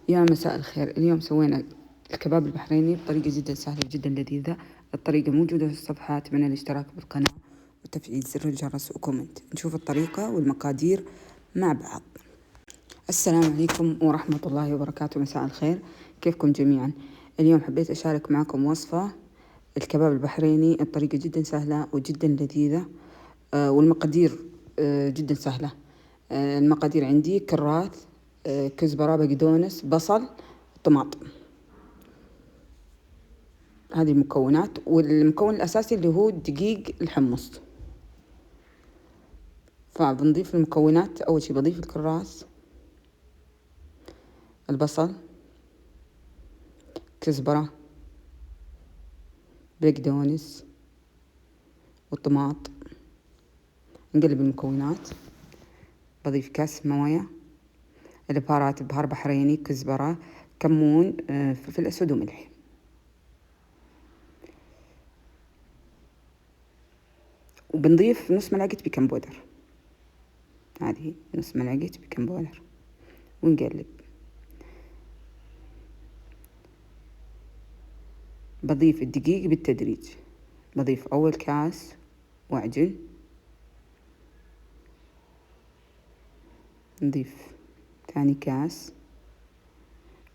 يا مساء الخير. اليوم سوينا الكباب البحريني بطريقة جدا سهلة وجدا لذيذة. الطريقة موجودة في الصفحة، أتمنى الاشتراك بالقناة وتفعيل زر الجرس وكومنت. نشوف الطريقة والمقادير مع بعض. السلام عليكم ورحمة الله وبركاته. مساء الخير، كيفكم جميعا؟ اليوم حبيت أشارك معكم وصفة الكباب البحريني. الطريقة جدا سهلة وجدا لذيذة، والمقادير جدا سهلة. المقادير عندي كراث، كزبرة، بقدونس، بصل، طماطم. هذه المكونات، والمكون الأساسي اللي هو دقيق الحمص. فبنضيف المكونات. أول شي بضيف الكراث، البصل، كزبرة، بقدونس، والطماط. نقلب المكونات. بضيف كاس موية. البهارات، بهار بحريني، كزبرة، كمون، فلفل أسود وملح. وبنضيف نص ملعقة بيكنج بودر، هذه نص ملعقة بيكنج بودر، ونقلب. بضيف الدقيق بالتدريج. بضيف أول كاس وأعجن، نضيف ثاني كاس،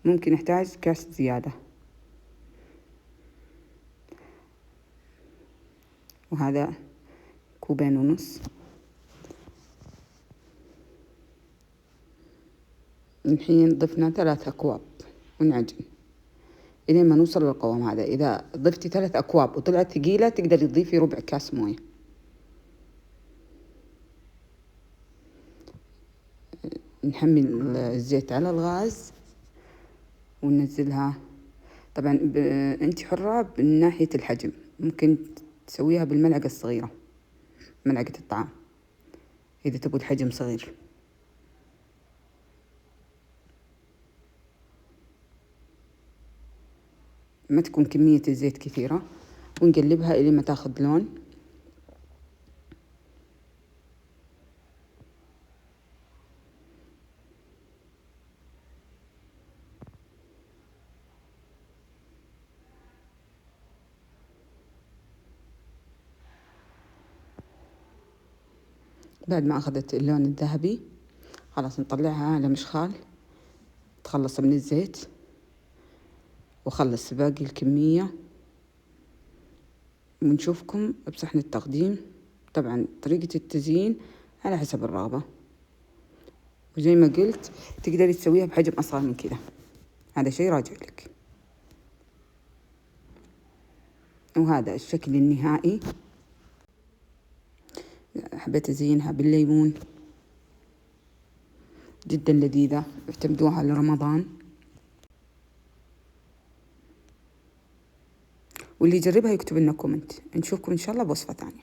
ممكن نحتاج كاس زيادة، وهذا كوبين ونص. الحين ضفنا 3 أكواب ونعجن إلين ما نوصل للقوام هذا. إذا ضفتي 3 أكواب وطلعت ثقيلة تقدري تضيفي ربع كاس موية. نحمل الزيت على الغاز وننزلها. طبعا انت حرة من ناحية الحجم، ممكن تسويها بالملعقة الصغيرة، ملعقة الطعام، إذا تبغوا الحجم صغير. ما تكون كمية الزيت كثيرة، ونقلبها إلى ما تاخذ لون. بعد ما أخذت اللون الذهبي خلاص نطلعها على مشخال، تخلص من الزيت وخلص باقي الكمية، ونشوفكم بصحن التقديم. طبعا طريقة التزيين على حسب الرغبة، وزي ما قلت تقدري تسويها بحجم أصغر من كذا، هذا شيء راجع لك. وهذا الشكل النهائي. حبيت أزينها بالليمون، جدا لذيذة، اعتمدوها لرمضان. واللي يجربها يكتب لنا كومنت. نشوفكم إن شاء الله بوصفة ثانية.